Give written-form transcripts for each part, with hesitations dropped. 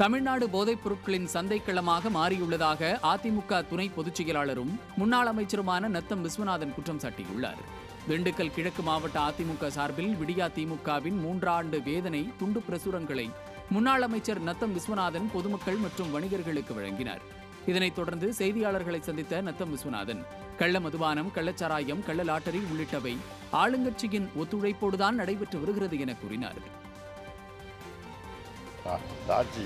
தமிழ்நாடு போதைப் பொருட்களின் சந்தைக்களமாக மாறியுள்ளதாக அதிமுக துணை பொதுச் செயலாளரும் முன்னாள் அமைச்சருமான நத்தம் விஸ்வநாதன் குற்றம் சாட்டியுள்ளார். திண்டுக்கல் கிழக்கு மாவட்ட அதிமுக சார்பில் விடியா திமுகவின் 3 ஆண்டு வேதனை துண்டு பிரசுரங்களை முன்னாள் அமைச்சர் நத்தம் விஸ்வநாதன் பொதுமக்கள் மற்றும் வணிகர்களுக்கு வழங்கினார். இதனைத் தொடர்ந்து செய்தியாளர்களை சந்தித்த நத்தம் விஸ்வநாதன் கள்ள மதுபானம், கள்ளச்சாராயம், கள்ள லாட்டரி உள்ளிட்டவை ஆளுங்கட்சியின் ஒத்துழைப்போடுதான் நடைபெற்று வருகிறது என கூறினார். ஆட்சி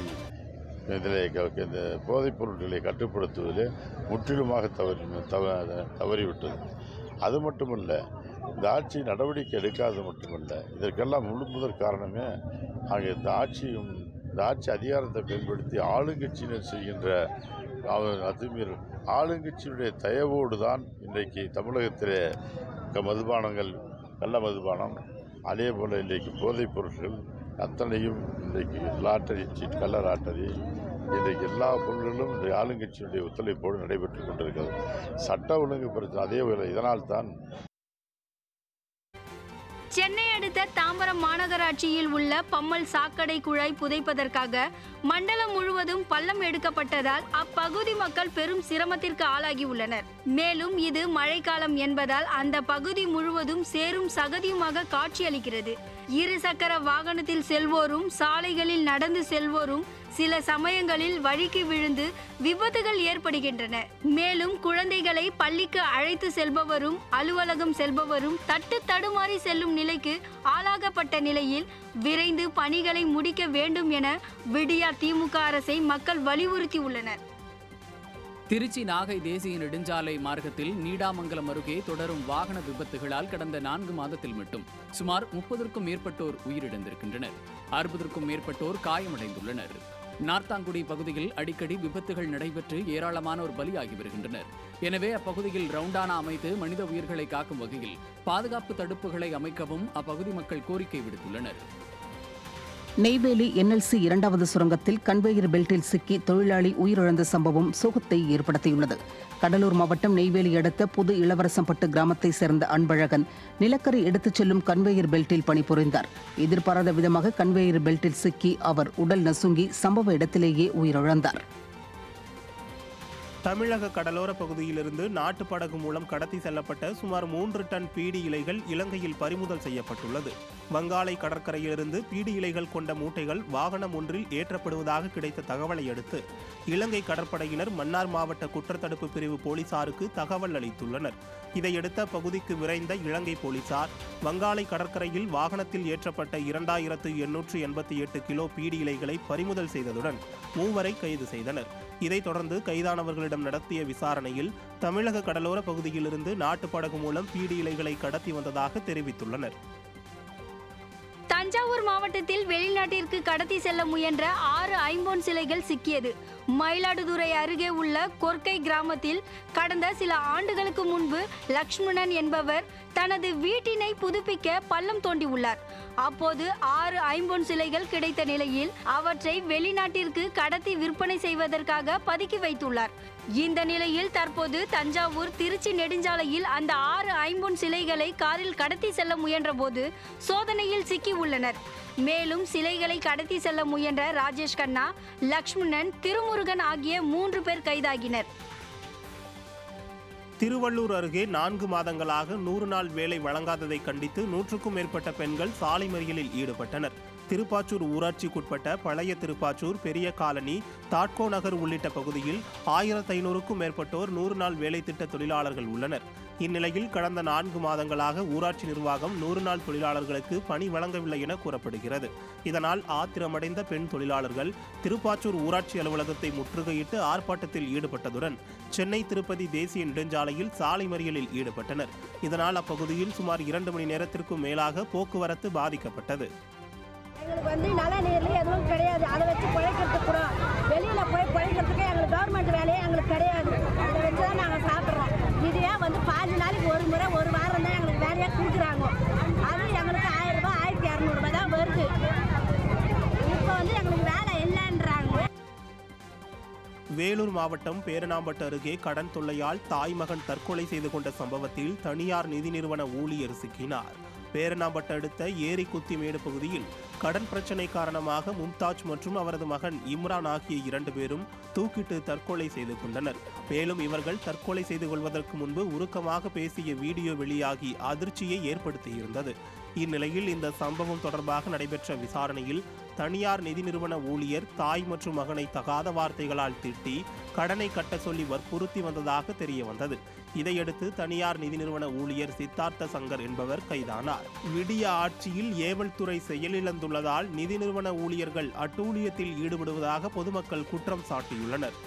இந்த போதைப் பொருட்களை கட்டுப்படுத்துவதில் முற்றிலுமாக தவறிவிட்டது. அது மட்டுமல்ல, இந்த ஆட்சி நடவடிக்கை எடுக்காது மட்டுமல்ல, இதற்கெல்லாம் முதற் காரணமே இந்த ஆட்சி அதிகாரத்தை பயன்படுத்தி ஆளுங்கட்சியினர் செய்கின்ற அத்துமீறல். ஆளுங்கட்சியினுடைய தயவோடு தான் இன்றைக்கு தமிழகத்திலே மதுபானங்கள், கள்ள மதுபானம், அதே போல் இன்றைக்கு போதைப் பொருட்கள் அத்தனையும் இன்றைக்கு லாட்டரி சீட், கள்ள லாட்டரி, இன்றைக்கு எல்லா பொருள்களும் இந்த ஆளுங்கட்சியினுடைய ஒத்துழைப்போடு நடைபெற்றுக் கொண்டிருக்கிறது. சட்ட ஒழுங்கு பிரச்சனை அதே போல. இதனால் தான் சென்னை அடுத்த தாம்பரம் மாநகராட்சியில் உள்ள பம்மல் சாக்கடை குழாய் புதைப்பதற்காக மண்டலம் முழுவதும் பள்ளம் எடுக்கப்பட்டதால் அப்பகுதி மக்கள் பெரும் சிரமத்திற்கு ஆளாகி உள்ளனர். மேலும் இது மழைக்காலம் என்பதால் அந்த பகுதி முழுவதும் சேரும் சகதியுமாக காட்சியளிக்கிறது. இருசக்கர வாகனத்தில் செல்வோரும் சாலைகளில் நடந்து செல்வோரும் சில சமயங்களில் வழிக்கு விழுந்து விபத்துகள் ஏற்படுகின்றன. மேலும் குழந்தைகளை பள்ளிக்கு அழைத்து செல்பவரும் அலுவலகம் செல்பவரும் தட்டு தடுமாறி செல்லும் நிலைக்கு ஆளாகப்பட்ட நிலையில் விரைந்து பணிகளை முடிக்க வேண்டும் என விடியா திமுக அரசை மக்கள் வலியுறுத்தியுள்ளனர். திருச்சி நாகை தேசிய நெடுஞ்சாலை மார்க்கத்தில் நீடாமங்கலம் அருகே தொடரும் வாகன விபத்துகளால் கடந்த 4 மாதத்தில் மட்டும் சுமார் 30க்கும் மேற்பட்டோர் உயிரிழந்திருக்கின்றனர். 60க்கும் மேற்பட்டோர் காயமடைந்துள்ளனர். நார்த்தாங்குடி பகுதியில் அடிக்கடி விபத்துகள் நடைபெற்று ஏராளமானோர் பலியாகி வருகின்றனர். எனவே அப்பகுதியில் ரவுண்டானா அமைத்து மனித உயிர்களை காக்கும் வகையில் பாதுகாப்பு தடுப்புகளை அமைக்கவும் அப்பகுதி மக்கள் கோரிக்கை விடுத்துள்ளனர். நெய்வேலி NLC 2வது சுரங்கத்தில் கன்வேயர் பெல்ட்டில் சிக்கி தொழிலாளி உயிரிழந்த சம்பவம் சோகத்தை ஏற்படுத்தியுள்ளது. கடலூர் மாவட்டம் நெய்வேலி அடுத்த புது இளவரசம்பட்டு கிராமத்தைச் சேர்ந்த அன்பழகன் நிலக்கரி எடுத்துச் செல்லும் கன்வேயர் பெல்ட்டில் பணிபுரிந்தார். எதிர்பாராத விதமாக கன்வேயர் பெல்ட்டில் சிக்கி அவர் உடல் நசுங்கி சம்பவ இடத்திலேயே உயிரிழந்தார். தமிழக கடலோர பகுதியிலிருந்து நாட்டு படகு மூலம் கடத்தி செல்லப்பட்ட சுமார் 3 டன் பீடி இலைகள் இலங்கையில் பறிமுதல் செய்யப்பட்டுள்ளது. வங்காளை கடற்கரையிலிருந்து பீடி இலைகள் கொண்ட மூட்டைகள் வாகனம் ஒன்றில் ஏற்றப்படுவதாக கிடைத்த தகவலை அடுத்து இலங்கை கடற்படையினர் மன்னார் மாவட்ட குற்றத்தடுப்பு பிரிவு போலீசாருக்கு தகவல் அளித்துள்ளனர். இதையடுத்த பகுதிக்கு விரைந்த இலங்கை போலீசார் வங்காளை கடற்கரையில் வாகனத்தில் ஏற்றப்பட்ட 2888 கிலோ பீடி இலைகளை பறிமுதல் செய்ததுடன் 3 கைது செய்தனர். இதைத் தொடர்ந்து கைதானவர்களிடம் நடத்திய விசாரணையில் தமிழக கடலோர பகுதியிலிருந்து நாட்டு படகு மூலம் பீடி இலைகளை கடத்தி வந்ததாக தெரிவித்துள்ளனர். தஞ்சாவூர் மாவட்டத்தில் வெளிநாட்டிற்கு கடத்தி செல்ல முயன்ற 6 ஐம்பொன் சிலைகள் சிக்கியது. மயிலாடுதுறை அருகே உள்ள கொர்க்கை கிராமத்தில் கடந்த சில ஆண்டுகளுக்கு முன்பு லக்ஷ்மணன் என்பவர் தனது வீட்டினை புதுப்பிக்க பள்ளம் தோண்டியுள்ளார். அப்போது 6 ஐம்பொன் சிலைகள் கிடைத்த நிலையில் அவற்றை வெளிநாட்டிற்கு கடத்தி விற்பனை செய்வதற்காக பதுக்கி வைத்துள்ளார். இந்த நிலையில் தற்போது தஞ்சாவூர் திருச்சி நெடுஞ்சாலையில் அந்த 6 ஐம்பொன் சிலைகளை காரில் கடத்தி செல்ல முயன்ற போது சோதனையில் சிக்கி உள்ளனர். மேலும் சிலைகளை கடத்தி செல்ல முயன்ற ராஜேஷ் கண்ணா, லக்ஷ்மணன், திருமுருகன் ஆகிய 3 பேர் கைதாகினர். திருவள்ளூர் அருகே 4 மாதங்களாக 100 நாள் வேலை வழங்காததை கண்டித்து 100க்கும் மேற்பட்ட பெண்கள் சாலை மறியலில் ஈடுபட்டனர். திருப்பாச்சூர் ஊராட்சிக்குட்பட்ட பழைய திருப்பாச்சூர், பெரிய காலனி, தாட்கோ நகர் உள்ளிட்ட பகுதியில் 1500க்கும் மேற்பட்டோர் 100 நாள் வேலை திட்ட தொழிலாளர்கள் உள்ளனர். இந்நிலையில் கடந்த 4 மாதங்களாக ஊராட்சி நிர்வாகம் 100 நாள் தொழிலாளர்களுக்கு பணி வழங்கவில்லை என கூறப்படுகிறது. இதனால் ஆத்திரமடைந்த பெண் தொழிலாளர்கள் திருப்பாச்சூர் ஊராட்சி அலுவலகத்தை முற்றுகையிட்டு ஆர்ப்பாட்டத்தில் ஈடுபட்டதுடன் சென்னை திருப்பதி தேசிய நெடுஞ்சாலையில் சாலை மறியலில் ஈடுபட்டனர். இதனால் அப்பகுதியில் சுமார் 2 மணி நேரத்திற்கும் மேலாக போக்குவரத்து பாதிக்கப்பட்டது. எங்களுக்கு நல்ல நீர்ல எதுவும் கிடையாது. அதை வச்சு பிழைக்கிறதுக்கு கூட வெளியில போய் பிழைக்கிறதுக்கு எங்களுக்கு கவர்மெண்ட் வேலையே எங்களுக்கு கிடையாது. அதை வச்சு தான் நாங்கள் சாப்பிட்றோம். இதையே 15 நாளைக்கு ஒரு முறை, ஒரு வாரம் தான் எங்களுக்கு வேலையாக கொடுக்குறாங்க. அது எங்களுக்கு 1000 ரூபாய், 1200 ரூபாய் தான் வருது. இப்போ எங்களுக்கு வேலை இல்லைன்றாங்க. வேலூர் மாவட்டம் பேரணாம்பட்டு அருகே கடன் தொல்லையால் தாய் மகன் தற்கொலை செய்து கொண்ட சம்பவத்தில் தனியார் நிதி நிறுவன ஊழியர் சிக்கினார். பேரணாம்பட்டு அடுத்த ஏரிக்குத்திமேடு பகுதியில் கடன் பிரச்சனை காரணமாக மும்தாஜ் மற்றும் அவரது மகன் இம்ரான் ஆகிய 2 பேரும் தூக்கிட்டு தற்கொலை செய்து கொண்டனர். மேலும் இவர்கள் தற்கொலை செய்து கொள்வதற்கு முன்பு உருக்கமாக பேசிய வீடியோ வெளியாகி அதிர்ச்சியை ஏற்படுத்தியிருந்தது. இந்நிலையில் இந்த சம்பவம் தொடர்பாக நடைபெற்ற விசாரணையில் தனியார் நிதி நிறுவன ஊழியர் தாய் மற்றும் மகனை தகாத வார்த்தைகளால் திட்டி கடனை கட்ட சொல்லி வற்புறுத்தி வந்ததாக தெரிய வந்தது. இதையடுத்து தனியார் நிதி நிறுவன ஊழியர் சித்தார்த்த சங்கர் என்பவர் கைதானார். விடிய ஆட்சியில் ஏவல் துறை செயலிழந்துள்ளதால் நிதி நிறுவன ஊழியர்கள் அட்டூழியத்தில் ஈடுபடுவதாக பொதுமக்கள் குற்றம் சாட்டியுள்ளனர்.